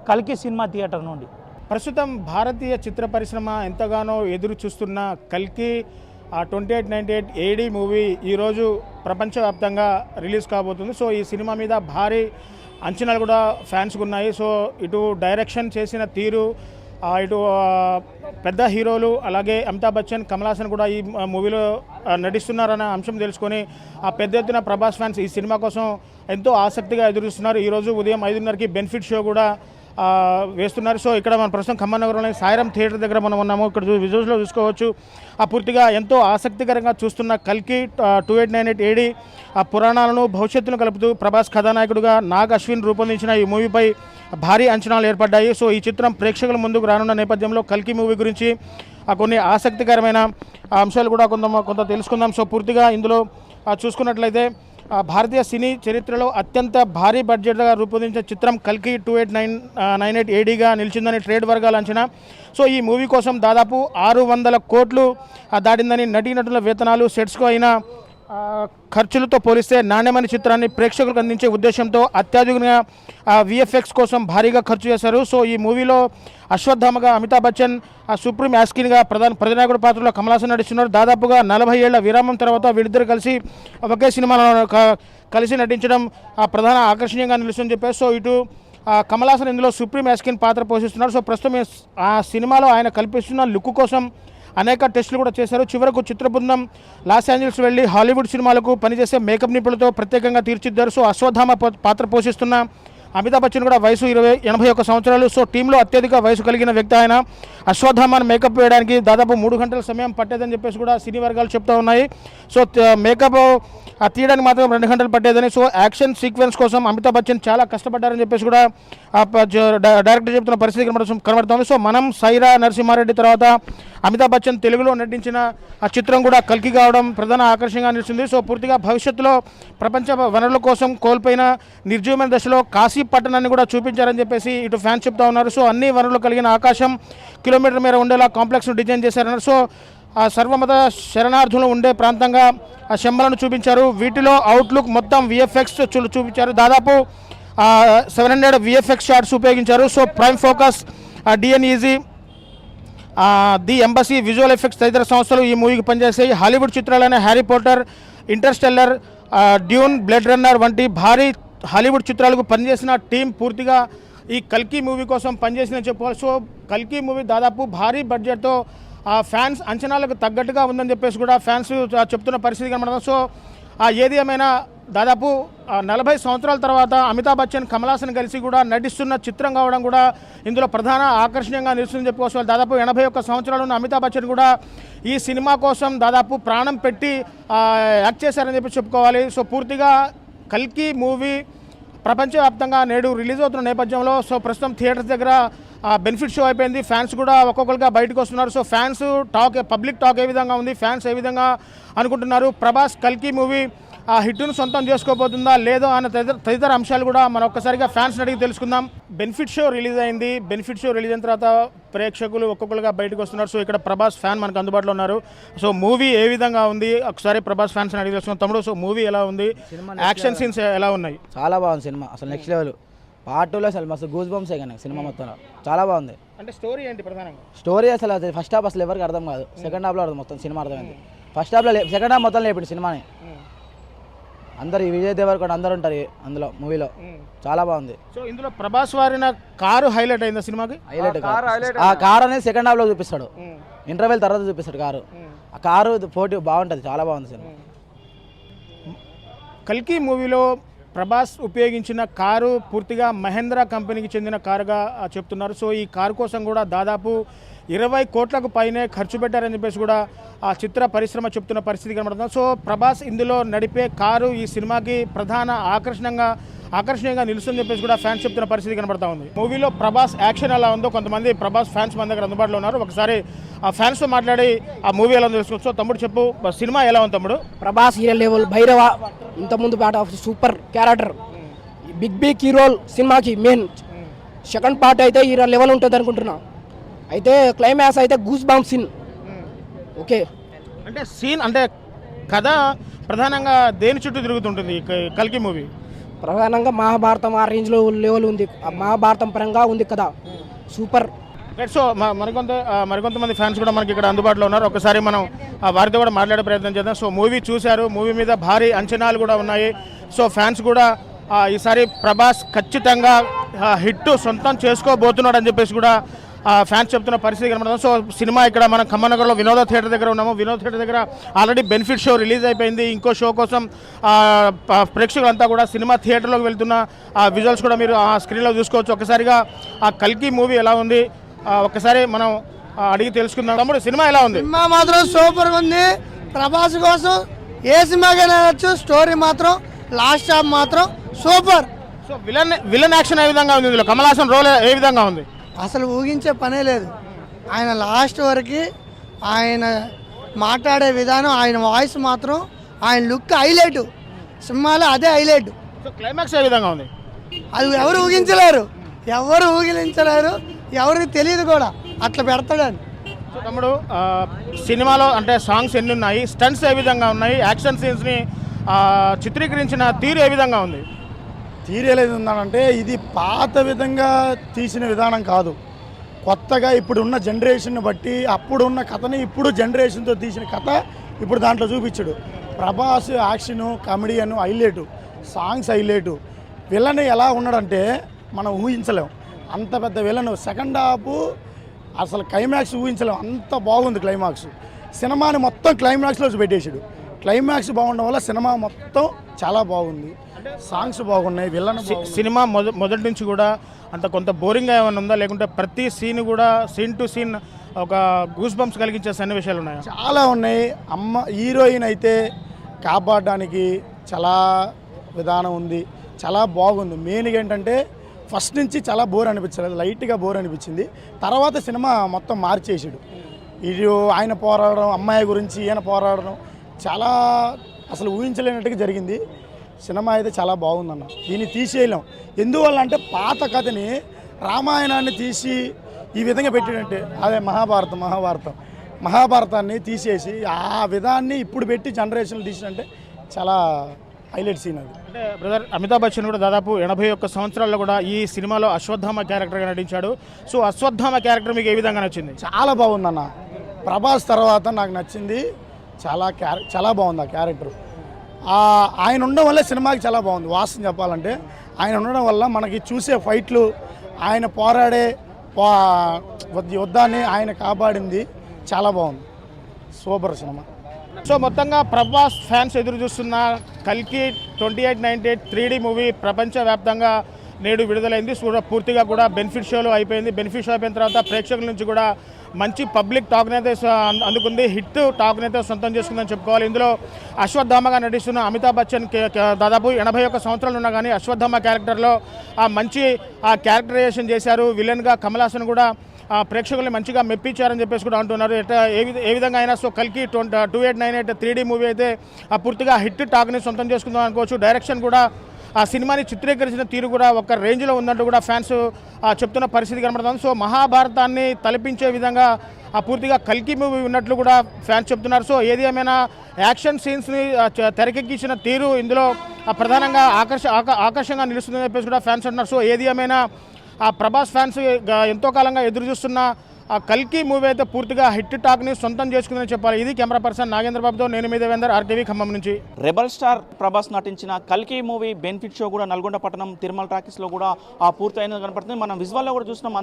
కల్కి cinema theatre నుండి. ప్రస్తుతం భారతీయ చిత్ర పరిశ్రమ ఎంతగానో ఎదురు చూస్తున్న కల్కి 2898 AD మూవీ ఈరోజు ప్రపంచవ్యాప్తంగా రిలీజ్ కాబోతుంది. సో ఈ సినిమా మీద భారీ అంచనాలు కూడా ఫ్యాన్స్కి ఉన్నాయి. సో ఇటు డైరెక్షన్ చేసిన తీరు, ఇటు పెద్ద హీరోలు అలాగే అమితాబ్ బచ్చన్, కమల్ హాసన్ కూడా ఈ మూవీలో నటిస్తున్నారన్న అంశం తెలుసుకొని పెద్ద ఎత్తున ప్రభాస్ ఫ్యాన్స్ ఈ సినిమా కోసం ఎంతో ఆసక్తిగా ఎదురుస్తున్నారు. ఈరోజు ఉదయం 5:30కి బెనిఫిట్ షో కూడా వేస్తున్నారు. సో ఇక్కడ మన ప్రస్తుతం ఖమ్మం నగరంలోని సాయిరామ్ థియేటర్ దగ్గర మనం ఉన్నాము. ఇక్కడ విజువల్స్లో చూసుకోవచ్చు పూర్తిగా ఎంతో ఆసక్తికరంగా చూస్తున్న కల్కి 2898 AD పురాణాలను భవిష్యత్తును కలుపుతూ ప్రభాస్ కథానాయకుడిగా నాగ్ అశ్విన్ రూపొందించిన ఈ మూవీపై భారీ అంచనాలు ఏర్పడ్డాయి. సో ఈ చిత్రం ప్రేక్షకుల ముందుకు రానున్న నేపథ్యంలో కల్కి మూవీ గురించి కొన్ని ఆసక్తికరమైన అంశాలు కూడా కొంత తెలుసుకుందాం. సో పూర్తిగా ఇందులో చూసుకున్నట్లయితే భారతీయ సినీ చరిత్రలో అత్యంత భారీ బడ్జెట్గా రూపొందించిన చిత్రం కల్కి 2898 ADగా నిలిచిందని ట్రేడ్ వర్గాల అంచనా. సో ఈ మూవీ కోసం దాదాపు 600 కోట్లు దాటిందని నటీనటుల వేతనాలు, సెట్స్కు అయిన ఖర్చులతో పోలిస్తే నాణ్యమైన చిత్రాన్ని ప్రేక్షకులకు అందించే ఉద్దేశంతో అత్యాధునిక VFX కోసం భారీగా ఖర్చు చేశారు. సో ఈ మూవీలో అశ్వత్థామగా అమితాబ్ బచ్చన్, సుప్రీం యాస్కిన్గా ప్రధానాయకుడి పాత్రలో కమల్ హాసన్ నటిస్తున్నారు. దాదాపుగా 40 ఏళ్ల విరామం తర్వాత వీళ్ళిద్దరు కలిసి ఒకే సినిమాలో కలిసి నటించడం ప్రధాన ఆకర్షణీయంగా నిలుస్తుందని చెప్పారు. సో ఇటు కమల్ హాసన్ ఇందులో సుప్రీం యాస్కిన్ పాత్ర పోషిస్తున్నారు. సో ప్రస్తుతం ఆ సినిమాలో ఆయన కల్పిస్తున్న లుక్ కోసం అనేక టెస్టులు కూడా చేశారు. చివరకు చిత్ర బృందం లాస్ ఏంజల్స్ వెళ్ళి హాలీవుడ్ సినిమాలకు పనిచేసే మేకప్ నిపుణులతో ప్రత్యేకంగా తీర్చిద్దారు. సో అశ్వత్థామ పాత్ర పోషిస్తున్న అమితాబ్ బచ్చన్ కూడా వయసు 81 సంవత్సరాలు. సో టీంలో అత్యధిక వయసు కలిగిన వ్యక్తి ఆయన. అశ్వత్థామను మేకప్ వేయడానికి దాదాపు 3 గంటల సమయం పట్టేదని చెప్పేసి కూడా సినీ వర్గాలు చెప్తూ ఉన్నాయి. సో మేకప్ తీయడానికి మాత్రం 2 గంటలు పట్టేదని. సో యాక్షన్ సీక్వెన్స్ కోసం అమితాబ్ బచ్చన్ చాలా కష్టపడ్డారని చెప్పేసి కూడా డైరెక్టర్ చెప్తున్న పరిస్థితి కనబడుతుంది. సో మనం సైరా నరసింహారెడ్డి తర్వాత అమితాబ్ బచ్చన్ తెలుగులో నటించిన ఆ చిత్రం కూడా కల్కి కావడం ప్రధాన ఆకర్షణగా నిలిచింది. సో పూర్తిగా భవిష్యత్తులో ప్రపంచ వనరుల కోసం కోల్పోయిన నిర్జీవమైన దశలో కాశీ పట్టణాన్ని కూడా చూపించారని చెప్పేసి ఇటు ఫ్యాన్స్ చెప్తా ఉన్నారు. సో అన్ని వనరులు కలిగిన ఆకాశం కిలోమీటర్ మేర ఉండేలా కాంప్లెక్స్ను డిజైన్ చేశారన్నారు. సో సర్వమత శరణార్థులు ఉండే ప్రాంతంగా శంబలను చూపించారు. వీటిలో అవుట్లుక్ మొత్తం VFX చూపించారు. దాదాపు 700 VFX షాట్స్ ఉపయోగించారు. So prime focus, DNEG, the embassy, visual effects తదితర సంస్థలు ఈ మూవీకి పనిచేసాయి. హాలీవుడ్ చిత్రాలైన Harry Potter, Interstellar, Dune, Blade Runner వంటి భారీ హాలీవుడ్ చిత్రాలకు పనిచేసిన టీం పూర్తిగా ఈ కల్కి మూవీ కోసం పనిచేసిందని చెప్పుకోవాలి. సో కల్కి మూవీ దాదాపు భారీ బడ్జెట్తో ఫ్యాన్స్ అంచనాలకు తగ్గట్టుగా ఉందని చెప్పేసి కూడా ఫ్యాన్స్ చెప్తున్న పరిస్థితి కనబడుతుంది. సో ఏది ఏమైనా దాదాపు 40 సంవత్సరాల తర్వాత అమితాబ్ బచ్చన్, కమల్ హాసన్ కలిసి కూడా నటిస్తున్న చిత్రం కావడం కూడా ఇందులో ప్రధాన ఆకర్షణీయంగా నిలుస్తుందని చెప్పుకోవచ్చు. దాదాపు 81 సంవత్సరాలు ఉన్న అమితాబ్ బచ్చన్ కూడా ఈ సినిమా కోసం దాదాపు ప్రాణం పెట్టి యాక్ట్ చేశారని చెప్పి చెప్పుకోవాలి. సో పూర్తిగా కల్కి మూవీ ప్రపంచవ్యాప్తంగా నేడు రిలీజ్ అవుతున్న నేపథ్యంలో సో ప్రస్తుతం థియేటర్స్ దగ్గర బెనిఫిట్ షో అయిపోయింది. ఫ్యాన్స్ కూడా ఒక్కొక్కరిగా బయటకు వస్తున్నారు. సో ఫ్యాన్స్ పబ్లిక్ టాక్ ఏ విధంగా ఉంది, ఫ్యాన్స్ ఏ విధంగా అనుకుంటున్నారు, ప్రభాస్ కల్కి మూవీ హిట్ను సొంతం చేసుకోబోతుందా లేదో అన్న తదితర అంశాలు కూడా మనం ఒక్కసారిగా ఫ్యాన్స్ అడిగి తెలుసుకుందాం. బెనిఫిట్ షో రిలీజ్ అయింది. బెనిఫిట్ షో రిలీజ్ అయిన తర్వాత ప్రేక్షకులు ఒక్కొక్కరుగా బయటకు వస్తున్నారు. సో ఇక్కడ ప్రభాస్ ఫ్యాన్ మనకు అందుబాటులో ఉన్నారు. సో మూవీ ఏ విధంగా ఉంది ఒకసారి ప్రభాస్ ఫ్యాన్స్ అడిగి తెలుసుకుందాం. తమ్ముడు, సో మూవీ ఎలా ఉంది, యాక్షన్ సీన్స్ ఎలా ఉన్నాయి? చాలా బాగుంది సినిమా, అసలు నెక్స్ట్ లెవెల్. పార్ట్ 2లో అసలు మస్తు గూస్ బంప్స్ కానీ సినిమా మొత్తంలో చాలా బాగుంది. అంటే స్టోరీ ఏంటి ప్రధానంగా? స్టోరీ అసలు ఫస్ట్ హాఫ్ అసలు ఎవరికి అర్థం కాదు, సెకండ్ హాఫ్లో అర్థం మొత్తం సినిమా అర్థమైంది. ఫస్ట్ హాఫ్లో సెకండ్ హాఫ్ మొత్తం లేపండి సినిమాని. అందరు విజయ్ దేవరకొండ అందరూ ఉంటారు అందులో మూవీలో, చాలా బాగుంది. సో ఇందులో ప్రభాస్ వారిన కారు హైలైట్ అయిందా సినిమాకి? హైలైట్ ఆ కారు అనేది సెకండ్ హాఫ్లో చూపిస్తాడు, ఇంటర్వెల్ తర్వాత చూపిస్తాడు కారు. ఆ కారు పోటీ బాగుంటుంది, చాలా బాగుంది సినిమా. కల్కి మూవీలో ప్రభాస్ ఉపయోగించిన కారు పూర్తిగా మహేంద్ర కంపెనీకి చెందిన కారుగా చెప్తున్నారు. సో ఈ కారు కోసం కూడా దాదాపు 20 కోట్లకు పైనే ఖర్చు పెట్టారని చెప్పేసి కూడా ఆ చిత్ర పరిశ్రమ చెప్తున్న పరిస్థితి కనబడుతుంది. సో ప్రభాస్ ఇందులో నడిపే కారు ఈ సినిమాకి ప్రధాన ఆకర్షణీయంగా నిలుస్తుందని చెప్పేసి కూడా ఫ్యాన్స్ చెప్తున్న పరిస్థితి కనబడతా ఉంది. మూవీలో ప్రభాస్ యాక్షన్ ఎలా ఉందో కొంతమంది ప్రభాస్ ఫ్యాన్స్ మన దగ్గర అందుబాటులో ఉన్నారు. ఒకసారి ఆ ఫ్యాన్స్తో మాట్లాడి ఆ మూవీ ఎలా ఉందో తెలుసుకోవచ్చు. సో తమ్ముడు చెప్పు, సినిమా ఎలా ఉంది తమ్ముడు? ప్రభాస్ హీరో లెవెల్, భైరవ ఇంతకుముందు పాట సూపర్ క్యారెక్టర్, బిగ్ హీరోల్ సినిమాకి మెయిన్. సెకండ్ పార్ట్ అయితే హీరో లెవెల్ ఉంటుంది అనుకుంటున్నా. అయితే క్లైమాక్స్ అయితే గూస్ బాంబ్ సీన్. ఓకే, అంటే సీన్ అంటే కథ ప్రధానంగా దేని చుట్టూ తిరుగుతుంటుంది కల్కి మూవీ? ప్రధానంగా మహాభారతం ఆ రేంజ్లో లెవెల్ ఉంది, ఆ మహాభారతం పరంగా ఉంది కదా, సూపర్. సో మరికొంతమంది ఫ్యాన్స్ కూడా మనకి ఇక్కడ అందుబాటులో ఉన్నారు. ఒకసారి మనం వారితో కూడా మాట్లాడే ప్రయత్నం చేద్దాం. సో మూవీ చూశారు, మూవీ మీద భారీ అంచనాలు కూడా ఉన్నాయి. సో ఫ్యాన్స్ కూడా ఈసారి ప్రభాస్ ఖచ్చితంగా హిట్ సొంతం చేసుకోబోతున్నాడు అని చెప్పేసి కూడా ఫ్యాన్స్ చెప్తున్న పరిస్థితి కనబడుతుంది. సో సినిమా ఇక్కడ మనం ఖమ్మనగర్లో వినోద థియేటర్ దగ్గర ఉన్నాము. వినోద థియేటర్ దగ్గర ఆల్రెడీ బెనిఫిట్ షో రిలీజ్ అయిపోయింది. ఇంకో షో కోసం ప్రేక్షకులంతా కూడా సినిమా థియేటర్లోకి వెళ్తున్న విజువల్స్ కూడా మీరు ఆ స్క్రీన్లో చూసుకోవచ్చు. ఒక్కసారిగా ఆ కల్కి మూవీ ఎలా ఉంది ఒక్కసారి మనం అడిగి తెలుసుకుందాం. తమ్ముడు సినిమా ఎలా ఉంది? సినిమా మాత్రం సూపర్గా ఉంది. ప్రభాస్ కోసం ఏ సినిమాకైనా వెళ్ళచ్చు. స్టోరీ మాత్రం లాస్ట్ హాఫ్ మాత్రం సూపర్. సో విలన్ యాక్షన్ ఏ విధంగా ఉంది? ఇందులో కమల్ హాసన్ రోల్ ఏ విధంగా ఉంది? అసలు ఊహించే పనే లేదు. ఆయన లాస్ట్ వరకు ఆయన మాట్లాడే విధానం, ఆయన వాయిస్ మాత్రం, ఆయన లుక్ హైలైట్. సినిమాలో అదే హైలైట్. సో క్లైమాక్స్ ఏ విధంగా ఉంది? అది ఎవరు ఊహించలేరు, ఎవరికి తెలియదు కూడా అట్లా పెడతాడని. సో తమ్ముడు సినిమాలో అంటే సాంగ్స్ ఎన్ని ఉన్నాయి, స్టంట్స్ ఏ విధంగా ఉన్నాయి, యాక్షన్ సీన్స్ని చిత్రీకరించిన తీరు ఏ విధంగా ఉంది? తీరేలేదు ఉందంటే ఇది పాత విధంగా తీసిన విధానం కాదు, కొత్తగా ఇప్పుడున్న జనరేషన్ బట్టి అప్పుడున్న కథని ఇప్పుడు జనరేషన్తో తీసిన కథ ఇప్పుడు దాంట్లో చూపించాడు. Prabhas action, comedian highlight, songs highlight. Villain ఎలా ఉన్నాడంటే మనం ఊహించలేం, అంత పెద్ద విలన్. సెకండ్ హాఫ్ అసలు క్లైమాక్స్ ఊహించలేం, అంత బాగుంది క్లైమాక్స్. సినిమాని మొత్తం క్లైమాక్స్లో పెట్టేశాడు. క్లైమాక్స్ బాగుండడం వల్ల సినిమా మొత్తం చాలా బాగుంది, సాంగ్స్ బాగున్నాయి. విలన్ సినిమా మొదటి నుంచి కూడా అంత కొంత బోరింగ్గా ఏమైనా ఉందా, లేకుంటే ప్రతి సీన్ కూడా సీన్ టు సీన్ ఒక గూస్ బంప్స్ కలిగించే సన్నివేశాలు ఉన్నాయా? చాలా ఉన్నాయి. హీరోయిన్ అయితే కాపాడడానికి చాలా విధానం ఉంది, చాలా బాగుంది. మెయిన్గా ఏంటంటే ఫస్ట్ నుంచి చాలా బోర్ అనిపించలేదు, లైట్గా బోర్ అనిపించింది. తర్వాత సినిమా మొత్తం మార్చేసాడు. ఇది ఆయన పోరాడడం, అమ్మాయి గురించి ఈయన పోరాడడం చాలా అసలు ఊహించలేనట్టుగా జరిగింది. సినిమా అయితే చాలా బాగుందన్న. దీన్ని తీసేయలేం. ఎందువల్ల అంటే పాత కథని, రామాయణాన్ని తీసి ఈ విధంగా పెట్టాడంటే అదే మహాభారతాన్ని తీసేసి ఆ విధాన్ని ఇప్పుడు పెట్టి జనరేషన్లు తీసినంటే చాలా హైలైట్ సీన్ అది. అంటే బ్రదర్ అమితాబ్ బచ్చన్ కూడా దాదాపు 81 సంవత్సరాల్లో కూడా ఈ సినిమాలో అశ్వత్థామ క్యారెక్టర్గా నటించాడు. సో అశ్వత్థామ క్యారెక్టర్ మీకు ఏ విధంగా నచ్చింది? చాలా బాగుందన్న. ప్రభాస్ తర్వాత నాకు నచ్చింది, చాలా బాగుంది ఆ క్యారెక్టర్. ఆయన ఉండడం వల్ల సినిమాకి చాలా బాగుంది. వాస్తవం చెప్పాలంటే ఆయన ఉండడం వల్ల మనకి చూసే ఫైట్లు, ఆయన పోరాడే యుద్ధాన్ని ఆయన కాపాడింది చాలా బాగుంది. Super cinema. సో మొత్తంగా ప్రభాస్ ఫ్యాన్స్ ఎదురు చూస్తున్న కల్కి 2898 3D మూవీ ప్రపంచవ్యాప్తంగా నేడు విడుదలైంది. పూర్తిగా కూడా బెనిఫిట్ షోలో అయిపోయింది. బెనిఫిట్ షో అయిపోయిన తర్వాత ప్రేక్షకుల నుంచి కూడా మంచి పబ్లిక్ టాక్నైతే అందుకుంది, హిట్ టాక్నైతే సొంతం చేసుకుందని చెప్పుకోవాలి. ఇందులో అశ్వత్థామగా నటిస్తున్న అమితాబ్ బచ్చన్ దాదాపు 81 సంవత్సరాలు ఉన్నా కానీ అశ్వత్థామ క్యారెక్టర్లో మంచి క్యారెక్టరైజేషన్ చేశారు. విలన్గా కమల్ హాసన్ కూడా ప్రేక్షకుల్ని మంచిగా మెప్పించారని చెప్పేసి కూడా అంటున్నారు. ఏ విధంగా అయినా సో కల్కి 2898 3D మూవీ అయితే పూర్తిగా హిట్ టాక్ని సొంతం చేసుకుందాం అనుకోవచ్చు. డైరెక్షన్ కూడా ఆ సినిమాని చిత్రీకరించిన తీరు కూడా ఒక రేంజ్లో ఉందంటూ కూడా ఫ్యాన్స్ చెప్తున్న పరిస్థితి కనబడుతుంది. సో మహాభారతాన్ని తలపించే విధంగా పూర్తిగా కల్కి మూవీ ఉన్నట్లు కూడా ఫ్యాన్స్ చెప్తున్నారు. సో ఏది ఏమైనా యాక్షన్ సీన్స్ని తెరకెక్కించిన తీరు ఇందులో ప్రధానంగా ఆకర్షంగా నిలుస్తుందని చెప్పేసి కూడా ఫ్యాన్స్ అంటున్నారు. సో ఏది ఏమైనా ప్రభాస్ ఫ్యాన్స్ ఎంతో కాలంగా ఎదురు చూస్తున్న కల్కి మూవీ అయితే పూర్తిగా హిట్ టాక్ని సొంతం చేసుకుందని చెప్పాలి. ఇది కెమెరా పర్సన్ నాగేంద్ర బాబుతో నేను మీ దేవేందర్, RTV ఖమ్మం నుంచి. రెబల్ స్టార్ ప్రభాస్ నటించిన కల్కి మూవీ బెనిఫిట్ షో కూడా నల్గొండ పట్టణం తిరుమల టాకీస్లో కూడా పూర్తయినది కనపడుతుంది. మనం విజువల్లో కూడా చూసినాం.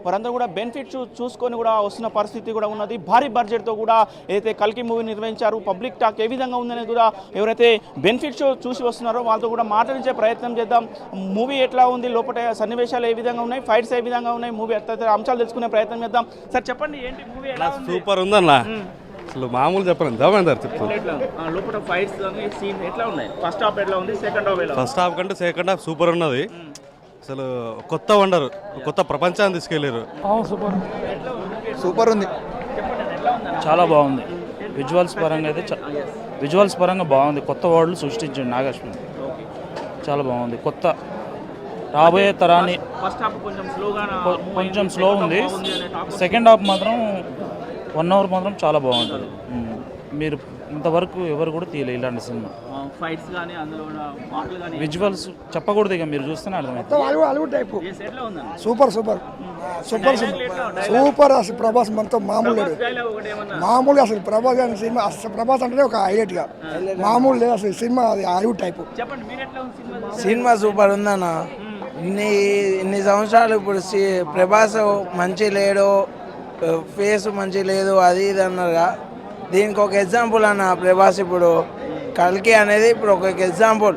వారందరూ కూడా బెనిఫిట్ షో చూసుకొని కూడా వస్తున్న పరిస్థితి కూడా ఉన్నది. భారీ బడ్జెట్తో కూడా ఏదైతే కల్కి మూవీ నిర్వహించారు, పబ్లిక్ టాక్ ఏ విధంగా ఉందనేది కూడా ఎవరైతే బెనిఫిట్ షో చూసి వస్తున్నారో వాళ్ళతో కూడా మాట్లాడించే ప్రయత్నం చేద్దాం. మూవీ ఎట్లా ఉంది, లోపల సన్నివేశాలు ఏ విధంగా ఉన్నాయి, ఫైట్స్ ఏ విధంగా ఉన్నాయి, మూవీ తదితర అంశాలు తెలుసుకునే ప్రయత్నం చేద్దాం. సార్ చెప్పండి, ఏంటి మూవీ ఎలా ఉంది? సూపర్ ఉందన్న, అసలు మామూలు చెప్పండి. దేవేందర్ చెప్తాను. లోపల ఫైట్స్ సీన్ ఎట్లా ఉన్నాయి? ఫస్ట్ హాఫ్ ఎట్లా ఉంది, సెకండ్ హాఫ్ ఎలా? ఫస్ట్ హాఫ్ కంటే సెకండ్ హాఫ్ సూపర్ ఉన్నది. అసలు కొత్త వండర్, కొత్త ప్రపంచాన్ని తీసుకెళ్ళారు. సూపర్ ఉంది, చాలా బాగుంది. విజువల్స్ పరంగా బాగుంది. కొత్త వరల్డ్ సృష్టించండి నాగశ్విన్, చాలా బాగుంది. కొత్త రాబోయే తరాన్ని కొంచెం స్లో ఉంది. సెకండ్ హాఫ్ మాత్రం 1 అవర్ మాత్రం చాలా బాగుంటుంది. మీరు ఇంతవరకు ఎవరు కూడా తీయలేదు ఇలాంటి సినిమా. ఫైట్స్ కానీ అందులో కూడా పాటలు కానీ విజువల్స్ చెప్పకూడదు, ఇక మీరు చూస్తేనే అర్థమవుతుంది. అలుగు టైపు ఎట్లా ఉందండి? సూపర్ సూపర్ సూపర్ సూపర్ అసలు ప్రభాస్ మనతో మామూలు లేడు. మామూలుగా అసలు ప్రభాస్ గారి సినిమా అసలు ప్రభాస్ అంటే ఒక హైలైట్గా మామూలు లేదు అసలు సినిమా. అది అలుగు టైపు. చెప్పండి మీరు ఎట్లా ఉంది సినిమా? సినిమా సూపర్ ఉందన్న. ఇన్ని సంవత్సరాలు ఇప్పుడు ప్రభాస్ మంచి లేడు, ఫేస్ మంచి లేదు, అది ఇది అన్నారుగా. దీనికి ఒక ఎగ్జాంపుల్ అన్న ప్రభాస్. ఇప్పుడు కల్కి అనేది ఇప్పుడు ఒక ఎగ్జాంపుల్.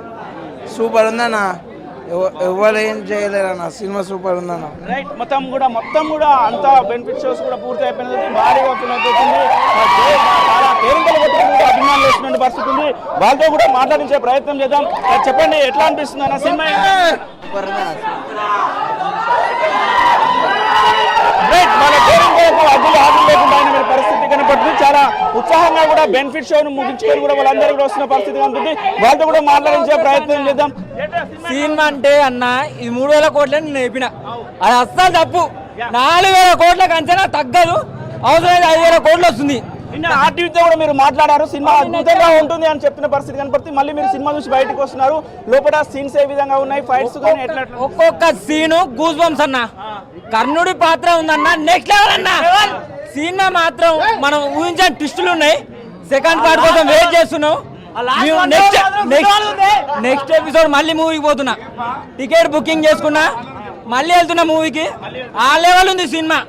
సూపర్ ఉందన్న, ఎవరు ఏం చేయలేరు అన్న. సినిమా సూపర్ ఉందన్న. రైట్, మొత్తం కూడా అంతా బెనిఫిట్ షోస్ కూడా పూర్తి అయిపోయినది. భారీగా పునరుద్ధరించింది. చాలా కేరింతలు కొట్టుకుంటూ అభిమానులు వేస్తున్న పరిస్థితి ఉంది. వాళ్ళతో కూడా మాట్లాడించే ప్రయత్నం చేద్దాం. చెప్పండి ఎట్లా అనిపిస్తుంది అన్న సినిమా? రైట్, మన కేరింతలకు అడ్డులు ఆటలు లేకుండా ఆయన పరిస్థితి కనపడుతుంది. చాలా ఉత్సాహంగా కూడా బెనిఫిట్ షోను ముగించుకొని కూడా వాళ్ళందరూ కూడా వస్తున్న పరిస్థితి కనపడుతుంది. వాళ్ళతో కూడా మాట్లాడించే ప్రయత్నం చేద్దాం. సినిమా అంటే అన్న ఇది 3,000 కోట్లని నేను చెప్పిన, అది అస్సలు తప్పు. 4,000 కోట్లకు అంచనా తగ్గదు, అవసరమైతే 5,000 కోట్లు వస్తుంది. ఆర్టీవీతో కూడా మీరు మాట్లాడారు, సినిమా అద్భుతంగా ఉంటుంది అని చెప్తున్న పరిస్థితి కనపడుతుంది. మళ్ళీ మీరు సినిమా చూసి బయటకు వస్తున్నారు. లోపల సీన్స్ ఏ విధంగా ఉన్నాయి, ఫైట్స్ కానీ ఎట్లా? ఒక్కొక్క సీను గూస్ బంప్స్ అన్న. కర్ణుడి పాత్ర ఉందన్న, నెక్స్ట్ లెవెల్ అన్న. సినిమా మాత్రం మనం ఊహించని ట్విస్టులు ఉన్నాయి. సెకండ్ పార్ట్ కోసం వెయిట్ చేస్తున్నాం. నెక్స్ట్ ఎపిసోడ్ మళ్ళీ మూవీకి పోతున్నా, టికెట్ బుకింగ్ చేసుకున్నా, మళ్ళీ వెళ్తున్నా మూవీకి. ఆ లెవెల్ ఉంది సినిమా,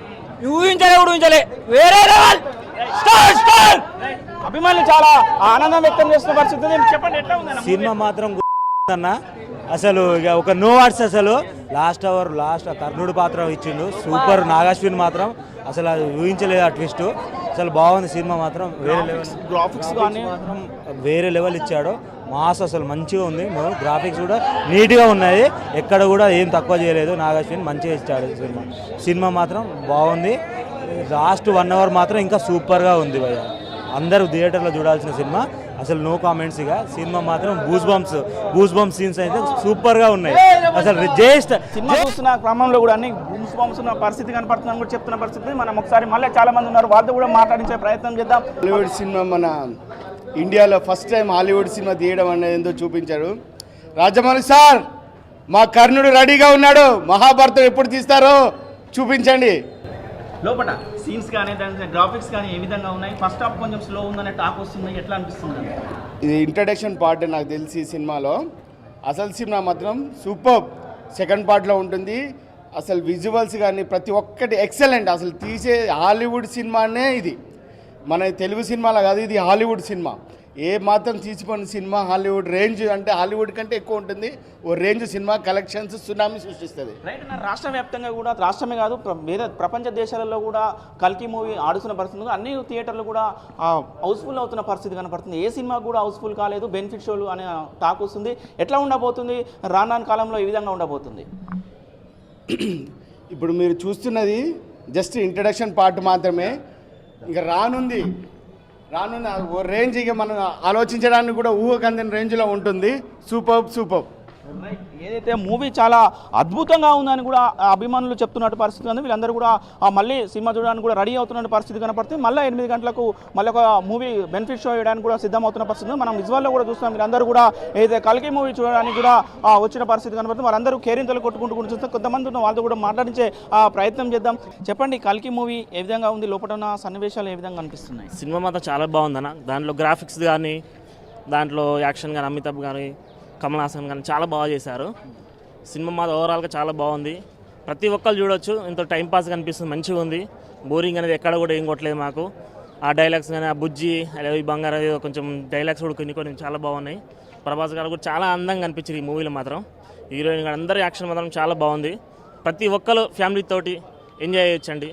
ఊహించలే వేరే లెవెల్. అభిమానులు చాలా ఆనందం వ్యక్తం చేస్తున్న పరిస్థితి. చెప్పండి ఎట్లా ఉంది సినిమా మాత్రం అన్న. అసలు ఇక ఒక నో వర్డ్స్. అసలు లాస్ట్ కర్ణుడు పాత్ర ఇచ్చిండు సూపర్. నాగాశ్విన్ మాత్రం అసలు అది ఊహించలేదు ఆ ట్విస్ట్. అసలు బాగుంది సినిమా మాత్రం. వేరే లెవెల్ గ్రాఫిక్స్ కానీ మాత్రం వేరే లెవెల్ ఇచ్చాడు. మాస్ అసలు మంచిగా ఉంది. గ్రాఫిక్స్ కూడా నీట్గా ఉన్నాయి, ఎక్కడ కూడా ఏం తక్కువ చేయలేదు. నాగాశ్విన్ మంచిగా ఇచ్చాడు సినిమా మాత్రం బాగుంది. లాస్ట్ 1 అవర్ మాత్రం ఇంకా సూపర్గా ఉంది భయ్య. అందరూ థియేటర్లో చూడాల్సిన సినిమా. అసలు నో కామెంట్స్. ఇక సినిమా మాత్రం గూస్ బంప్స్ సీన్స్ అయితే సూపర్గా ఉన్నాయి. అసలు సినిమా చూస్తున్న క్రమంలో కూడా అన్ని గూస్ బంప్స్ ఉన్న పరిస్థితి కనపడుతుందని కూడా చెప్తున్న పరిస్థితి. మనం ఒకసారి మళ్ళీ చాలా మంది ఉన్నారు, వాళ్ళతో కూడా మాట్లాడించే ప్రయత్నం చేద్దాం. హాలీవుడ్ సినిమా మన ఇండియాలో ఫస్ట్ టైం హాలీవుడ్ సినిమా తీయడం అనేది ఏందో చూపించారు. రాజమౌళి సార్, మా కర్ణుడు రెడీగా ఉన్నాడు, మహాభారతం ఎప్పుడు తీస్తారో చూపించండి. లోపల సీన్స్ కానీ దాని గ్రాఫిక్స్ కానీ ఏ విధంగా ఉన్నాయి? ఫస్ట్ హాఫ్ కొంచెం స్లో ఉందనే టాక్ వస్తుంది, ఎట్లా అనిపిస్తుంది? ఇది ఇంట్రడక్షన్ పార్ట్ నాకు తెలిసి ఈ సినిమాలో. అసలు సినిమా మాత్రం సూపర్. సెకండ్ పార్ట్లో ఉంటుంది. అసలు విజువల్స్ కానీ ప్రతి ఒక్కటి ఎక్సలెంట్. అసలు తీసే హాలీవుడ్ సినిమానే ఇది, మన తెలుగు సినిమాలో కాదు, ఇది హాలీవుడ్ సినిమా. ఏ మాత్రం తీసిపోయిన సినిమా హాలీవుడ్ రేంజ్ అంటే హాలీవుడ్ కంటే ఎక్కువ ఉంటుంది. ఓ రేంజ్ సినిమా కలెక్షన్స్ సునామీ సృష్టిస్తుంది. రైట్, రాష్ట్ర వ్యాప్తంగా కూడా, రాష్ట్రమే కాదు వేరే ప్రపంచ దేశాలలో కూడా కల్కి మూవీ ఆడుతున్న పరిస్థితి. అన్ని థియేటర్లు కూడా హౌస్ఫుల్ అవుతున్న పరిస్థితి కనపడుతుంది. ఏ సినిమా కూడా హౌస్ఫుల్ కాలేదు, బెనిఫిట్ షోలు అనే టాక్ వస్తుంది. ఎట్లా ఉండబోతుంది రాను కాలంలో? ఈ విధంగా ఉండబోతుంది. ఇప్పుడు మీరు చూస్తున్నది జస్ట్ ఇంట్రడక్షన్ పార్ట్ మాత్రమే. ఇంకా రానుంది ఓ రేంజ్. ఇక మనం ఆలోచించడానికి కూడా ఊహకందని రేంజ్లో ఉంటుంది. సూపర్. ఏదైతే మూవీ చాలా అద్భుతంగా ఉందని కూడా అభిమానులు చెప్తున్నట్టు పరిస్థితి ఉంది. వీళ్ళందరూ కూడా మళ్ళీ సినిమా చూడడానికి కూడా రెడీ అవుతున్న పరిస్థితి కనపడుతుంది. మళ్ళీ 8 గంటలకు మళ్ళీ ఒక మూవీ బెనిఫిట్ షో వేయడానికి కూడా సిద్ధమవుతున్న పరిస్థితి. మనం విజువల్లో కూడా చూస్తున్నాం. వీళ్ళందరూ కూడా ఏదైతే కల్కి మూవీ చూడడానికి కూడా వచ్చిన పరిస్థితి కనపడుతుంది. వాళ్ళందరూ కేరింతలు కొట్టుకుంటూ కూడా చూస్తే కొంతమంది ఉన్న వాళ్ళతో కూడా మాట్లాడించే ప్రయత్నం చేద్దాం. చెప్పండి, కల్కి మూవీ ఏ విధంగా ఉంది? లోపల ఉన్న సన్నివేశాలు ఏ విధంగా అనిపిస్తున్నాయి? సినిమా మాత్రం చాలా బాగుందన్న. దాంట్లో గ్రాఫిక్స్ కానీ, దాంట్లో యాక్షన్ కానీ, అమితాబ్ కానీ, కమల్ హాసన్ కానీ చాలా బాగా చేశారు. సినిమా మాత్రం ఓవరాల్గా చాలా బాగుంది. ప్రతి ఒక్కరు చూడొచ్చు. ఎంతో టైంపాస్ కనిపిస్తుంది, మంచిగా ఉంది. బోరింగ్ అనేది ఎక్కడ కూడా ఏం కొట్టలేదు మాకు. ఆ డైలాగ్స్ కానీ, ఆ బుజ్జి అదే బంగారం కొంచెం డైలాగ్స్ కూడా కొన్ని చాలా బాగున్నాయి. ప్రభాస్ గారు కూడా చాలా అందంగా కనిపించింది ఈ మూవీలో మాత్రం. హీరోయిన్ గారు అందరి యాక్షన్ మాత్రం చాలా బాగుంది. ప్రతి ఒక్కరు ఫ్యామిలీతోటి ఎంజాయ్ చేయొచ్చండి.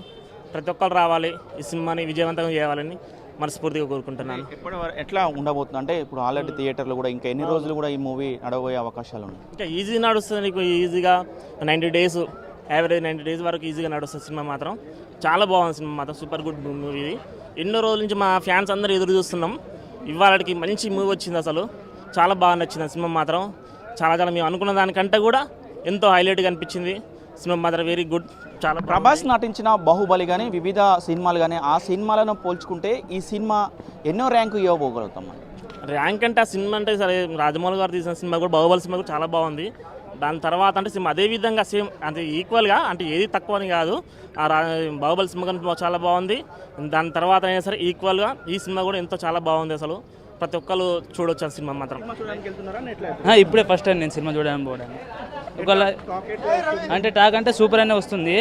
ప్రతి ఒక్కరు రావాలి, ఈ సినిమాని విజయవంతంగా చేయాలని మనస్ఫూర్తిగా కోరుకుంటున్నాను. ఎట్లా ఉండబోతుంది అంటే ఇప్పుడు ఆల్రెడీ థియేటర్లు కూడా ఇంకా ఎన్ని రోజులు కూడా ఈ మూవీ నడవబోయే అవకాశాలు ఉన్నాయి? ఇంకా ఈజీ నడుస్తుంది. నీకు ఈజీగా 90 days, యావరేజ్ 90 days వరకు ఈజీగా నడుస్తుంది సినిమా మాత్రం. చాలా బాగుంది సినిమా మాత్రం. సూపర్ గుడ్ మూవీ ఇది. ఎన్నో రోజుల నుంచి మా ఫ్యాన్స్ అందరూ ఎదురు చూస్తున్నాం. ఇవాళకి మంచి మూవీ వచ్చింది. అసలు చాలా బాగా నచ్చింది సినిమా మాత్రం. చాలా మేము అనుకున్న దానికంటే కూడా ఎంతో హైలైట్గా అనిపించింది. సినిమా మాత్రం వెరీ గుడ్. చాలా ప్రభాస్ నటించిన బాహుబలి కానీ వివిధ సినిమాలు కానీ ఆ సినిమాలను పోల్చుకుంటే ఈ సినిమా ఎన్నో ర్యాంకు ఇవ్వబోగలుగుతాం మనం. ర్యాంక్ అంటే ఆ సినిమా అంటే సరే రాజమౌళి గారు తీసిన సినిమా కూడా బాహుబలి సినిమా కూడా చాలా బాగుంది. దాని తర్వాత అంటే సినిమా అదే విధంగా సేమ్ అంటే ఈక్వల్గా అంటే ఏది తక్కువ అని కాదు. బాహుబలి సినిమా కానీ చాలా బాగుంది. దాని తర్వాత అయినా సరే ఈక్వల్గా ఈ సినిమా కూడా ఎంతో చాలా బాగుంది. అసలు ప్రతి ఒక్కరు చూడొచ్చు ఆ సినిమా మాత్రం. ఇప్పుడే ఫస్ట్ టైం నేను సినిమా చూడడానికి పోవడానికి. ఒకవేళ అంటే టాక్ అంటే సూపర్ అనే వస్తుంది.